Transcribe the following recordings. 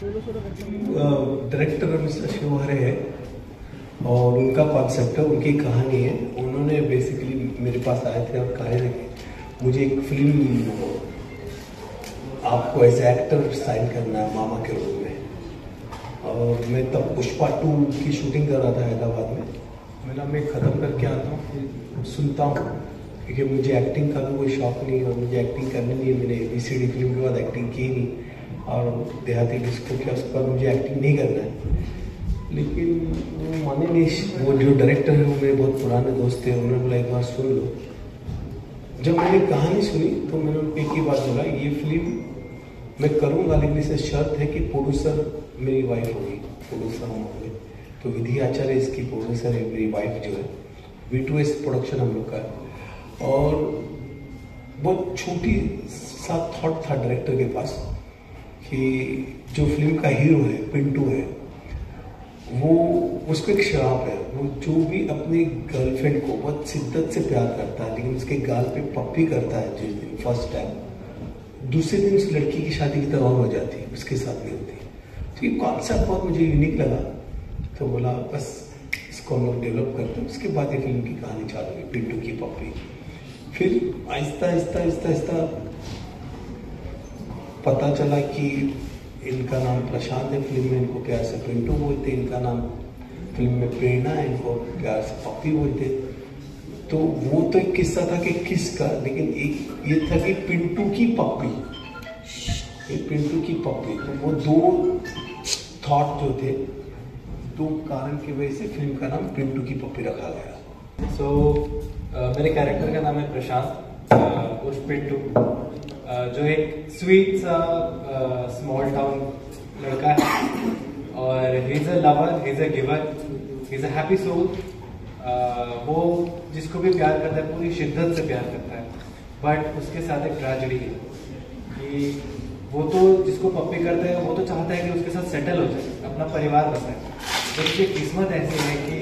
Director mister Shivhare है और उनका कॉन्सेप्ट है, उनकी कहानी है। उन्होंने बेसिकली मेरे पास आए थे और कहे थे कि मुझे एक फिल्म आपको एज एक्टर साइन करना है मामा के रोल में। और मैं तब पुष्पा 2 की शूटिंग कर रहा था हैदराबाद में। मैंने मैं ख़त्म करके आता हूँ, फिर सुनता हूँ, क्योंकि मुझे एक्टिंग का भी कोई शौक़ नहीं और मुझे एक्टिंग करनी नहीं है। मैंने ABCD फिल्म के बाद एक्टिंग की नहीं और देहाती डिस्को किया, उसके बाद मुझे एक्टिंग नहीं करना है। लेकिन वो माने नहीं, वो जो डायरेक्टर है वो मेरे बहुत पुराने दोस्त थे। उन्होंने बोला एक बार सुन लो। जब मैंने कहानी सुनी तो मैंने उनको एक ही बात बोला, ये फिल्म मैं करूँगा लेकिन इससे शर्त है कि प्रोड्यूसर मेरी वाइफ होगी, प्रोड्यूसर हम होंगे। तो विधि आचार्य इसकी प्रोड्यूसर है, मेरी वाइफ जो है। V2S प्रोडक्शन हम लोग का है। और बहुत छोटी सा थॉट था डायरेक्टर के पास कि जो फिल्म का हीरो है पिंटू है, वो उसको एक शराब है। वो जो भी अपनी गर्लफ्रेंड को बहुत शिद्दत से प्यार करता है, लेकिन उसके गाल पे पप्पी करता है जिस दिन फर्स्ट टाइम, दूसरे दिन उस लड़की की शादी की तरह हो जाती है, उसके साथ नहीं होती। तो ये कॉन्सेप्ट बहुत मुझे यूनिक लगा, तो बोला बस इसको हम लोग डेवलप करते हैं। उसके बाद ये फिल्म की कहानी चालू हुई, पिंटू की पप्पी। फिर आहिस्ता आहिस्ता आहिस्ता आहिस्ता पता चला कि इनका नाम प्रशांत है, फिल्म में इनको प्यार से पिंटू बोलते, इनका नाम फिल्म में प्रेरणा है, इनको प्यार से पप्पी बोलते। तो वो तो एक किस्सा था कि किसका, लेकिन एक ये था कि पिंटू की पप्पी, ये पिंटू की पप्पी। तो वो दो थॉट जो थे, दो कारण की वजह से फिल्म का नाम पिंटू की पप्पी रखा गया। मेरे कैरेक्टर का नाम है प्रशांत उर्फ पिंटू, जो एक स्वीट सा स्मॉल टाउन लड़का है। और he is a lover, he is a giver, he is a happy soul. वो जिसको भी प्यार करता है पूरी शिद्दत से प्यार करता है, बट उसके साथ एक ट्रेजेडी है कि वो तो जिसको पप्पी करता है वो तो चाहता है कि उसके साथ सेटल हो जाए, अपना परिवार बसाए। तो उसकी किस्मत ऐसी है कि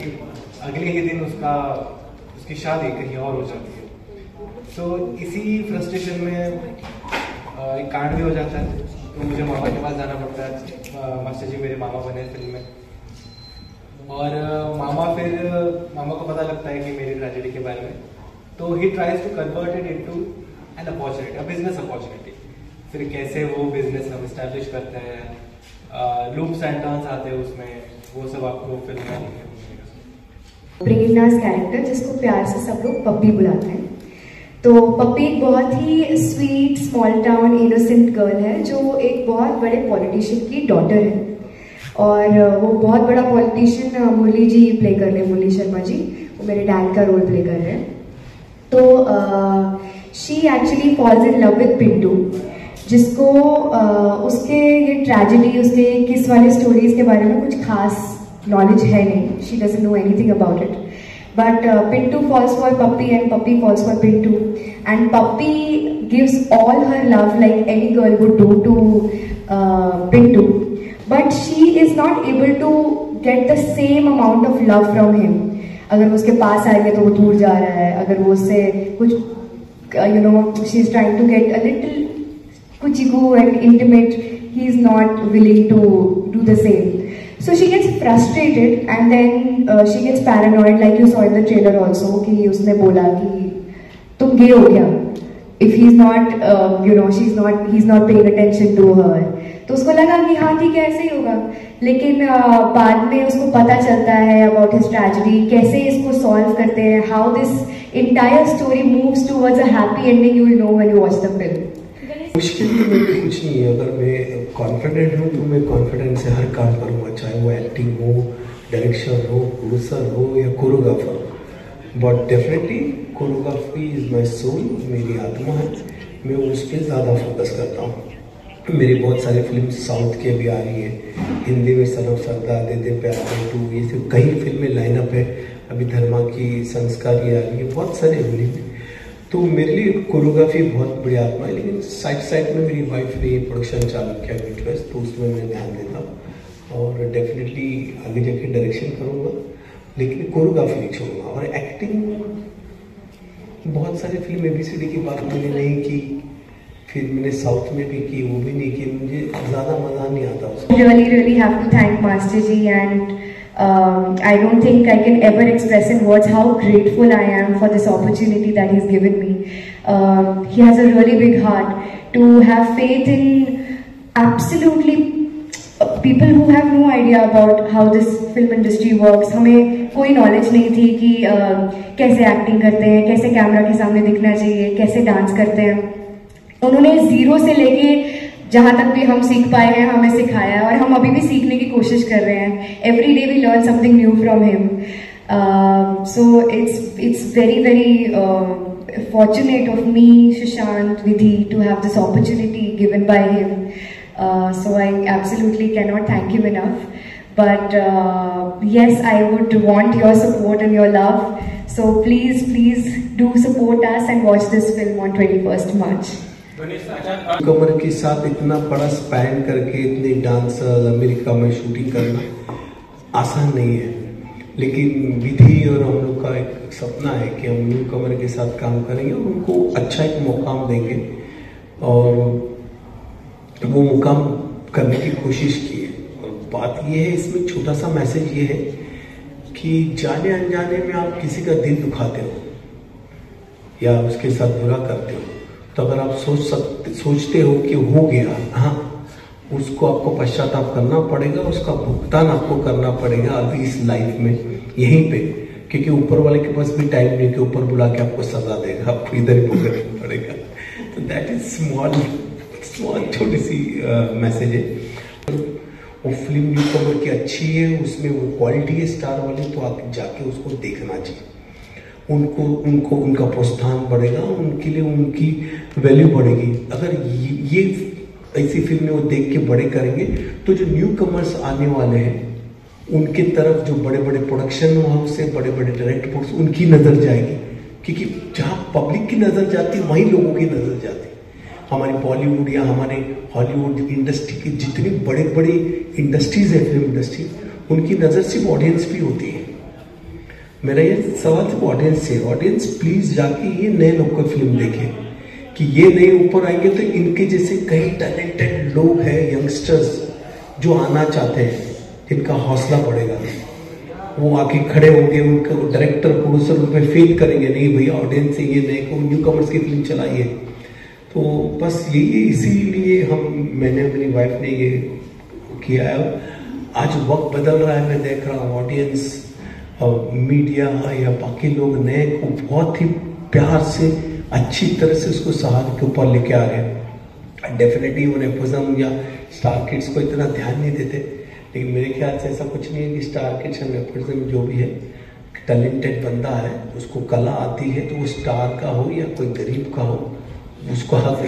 अगले ही दिन उसकी शादी कहीं और हो जाती है। तो इसी फ्रस्ट्रेशन में एक कांड भी हो जाता है, तो मुझे मामा के पास जाना पड़ता है। मास्टर जी मेरे मामा बने फिल्म में। और मामा को पता लगता है कि मेरी ट्रेजेडी के बारे में, तो he tries to convert it into an opportunity, a business opportunity. फिर कैसे वो बिजनेस हम इस्टेब्लिश करते हैं, लूप्स एंड टर्न्स आते हैं उसमें, वो सब आपको फिल्म में मिलेगा। प्रेरणा's कैरेक्टर, जिसको प्यार से सब लोग पप्पी बुलाते हैं। तो पप्पी एक बहुत ही sweet small town innocent girl है, जो एक बहुत बड़े पॉलिटिशियन की डॉटर है। और वो बहुत बड़ा पॉलिटिशियन मुरली जी प्ले कर रहे हैं, मुरली शर्मा जी, वो मेरे डैड का रोल प्ले कर रहे हैं। तो she actually falls in love with Pintu, जिसको उसके ये ट्रेजेडी, उसके किस वाले स्टोरीज के बारे में कुछ खास नॉलेज है नहीं। She doesn't know anything about it. But Pintu falls for Puppy and Puppy falls for Pintu, and Puppy gives all her love like any girl would do to Pintu, but she is not able to get the same amount of love from him. अगर वो उसके पास आएंगे तो वो दूर जा रहा है, अगर वो उससे कुछ she is trying to get a little kuchiku and intimate, he is not willing to do the same. So she gets frustrated and then she gets paranoid, like you saw in the trailer also, कि उसने बोला कि तुम गे हो क्या? If he's not, he's not paying attention to her. तो उसको लगा कि हाँ ठीक है ऐसे ही होगा, लेकिन बाद में उसको पता चलता है about his tragedy, कैसे इसको solve करते हैं, how this entire story moves towards a happy ending. You will know when you watch the film. मुश्किल तो मेरे कुछ नहीं है। अगर मैं कॉन्फिडेंट हूँ तो मैं कॉन्फिडेंस से हर काम करूँगा, चाहे वो एक्टिंग हो, डायरेक्शन हो, प्रोड्यूसर हो या choreographer. But definitely choreography is my soul, मेरी आत्मा है। मैं उस पर ज़्यादा फोकस करता हूँ। मेरी बहुत सारी फिल्म साउथ की भी आ रही है, हिंदी में सन ऑफ सरदार, दे दे प्यार दे 2, ये सब कई फिल्में लाइनअप है। अभी धर्मा की संस्कार ये आ रही है, बहुत सारी होली में। तो मेरे लिए कोरियोग्राफी बहुत बड़ी आत्मा है। लेकिन साइड में मेरी वाइफ ने ये प्रोडक्शन चालू किया V2S, तो उसमें मैं ध्यान देता हूँ और डेफिनेटली आगे जाके डायरेक्शन करूँगा, लेकिन कोरियोग्राफी नहीं छोड़ूंगा। और एक्टिंग बहुत सारी फिल्म ABCD की बात मैंने नहीं की, फिर मैंने साउथ में भी की, वो भी नहीं की, मुझे ज़्यादा मज़ा नहीं आता उसमें। really have to thank Master Ji, and I don't think I can ever express in words how grateful I am for this opportunity that he's given me. He has a really big heart to have faith in absolutely people who have no idea about how this film industry works. हमें कोई knowledge नहीं थी कि कैसे acting करते हैं, कैसे camera के सामने दिखना चाहिए, कैसे डांस करते हैं. उन्होंने जीरो से लेके जहाँ तक भी हम सीख पाए हैं हमें सिखाया है, और हम अभी भी सीखने की कोशिश कर रहे हैं. Every day we learn something new from him. So it's very fortunate of me, Sushant, Vidhi, to have this opportunity given by him. So I absolutely cannot thank him enough. But yes, I would want your support and your love. So please do support us and watch this film on 21st March. कमर के साथ इतना बड़ा span करके इतने dancers America में shooting करना आसान नहीं है, लेकिन विधि और हम लोग का एक सपना है कि हम न्यू कमर के साथ काम करेंगे और उनको अच्छा एक मुकाम देंगे, और वो मुकाम करने की कोशिश की है. और बात ये है, इसमें छोटा सा मैसेज ये है कि जाने अनजाने में आप किसी का दिल दुखाते हो या उसके साथ बुरा करते हो, तो अगर आप सोचते हो कि हो गया, हाँ, उसको आपको पश्चाताप करना पड़ेगा, उसका भुगतान आपको करना पड़ेगा अभी इस लाइफ में यहीं पे, क्योंकि ऊपर वाले के पास भी टाइम नहीं कि ऊपर बुला के आपको सजा देगा, आपको इधर ही भुगतना पड़ेगा. तो दैट इज स्मॉल छोटी सी मैसेज है. वो फिल्म न्यू कमर की अच्छी है, उसमें वो क्वालिटी है स्टार वाली, तो आप जाके उसको देखना चाहिए. उनको उनका प्रोत्साहन बढ़ेगा, उनके लिए उनकी वैल्यू बढ़ेगी. अगर ये ऐसी फिल्में वो देख के बड़े करेंगे तो जो न्यू कमर्स आने वाले हैं उनके तरफ जो बड़े बड़े प्रोडक्शन हाउस से बड़े बड़े डायरेक्टर्स उनकी नज़र जाएगी, क्योंकि जहाँ पब्लिक की नज़र जाती है वहीं लोगों की नज़र जाती है. हमारी बॉलीवुड या हमारे हॉलीवुड इंडस्ट्री की जितनी बड़े बड़े इंडस्ट्रीज है, फिल्म इंडस्ट्री, उनकी नज़र सिर्फ ऑडियंस भी होती है. मेरा ये सवाल सिर्फ ऑडियंस से, ऑडियंस प्लीज जाके ये नए लोग को फिल्म देखें कि ये नए ऊपर आएंगे तो इनके जैसे कई टैलेंटेड लोग हैं, यंगस्टर्स जो आना चाहते हैं, इनका हौसला बढ़ेगा. वो आके खड़े होंगे, उनका डायरेक्टर प्रोड्यूसर उन पर फेल करेंगे, नहीं भैया ऑडियंस से ये नए को न्यू कमर्स की फिल्म चलाइए. तो बस यही, इसीलिए मैंने अपनी वाइफ ने ये किया है. आज वक्त बदल रहा है, मैं देख रहा हूँ ऑडियंस और मीडिया या बाकी लोग नए को बहुत ही प्यार से अच्छी तरह से उसको सहारे के ऊपर लेके आ रहे हैं. डेफिनेटली वो नेपोटिज्म या स्टार किड्स को इतना ध्यान नहीं देते, लेकिन मेरे ख्याल से ऐसा कुछ नहीं है कि स्टार किड्स या नेपोटिज्म जो भी है, टैलेंटेड बंदा है, उसको कला आती है, तो वो स्टार का हो या कोई गरीब का हो, उसको हक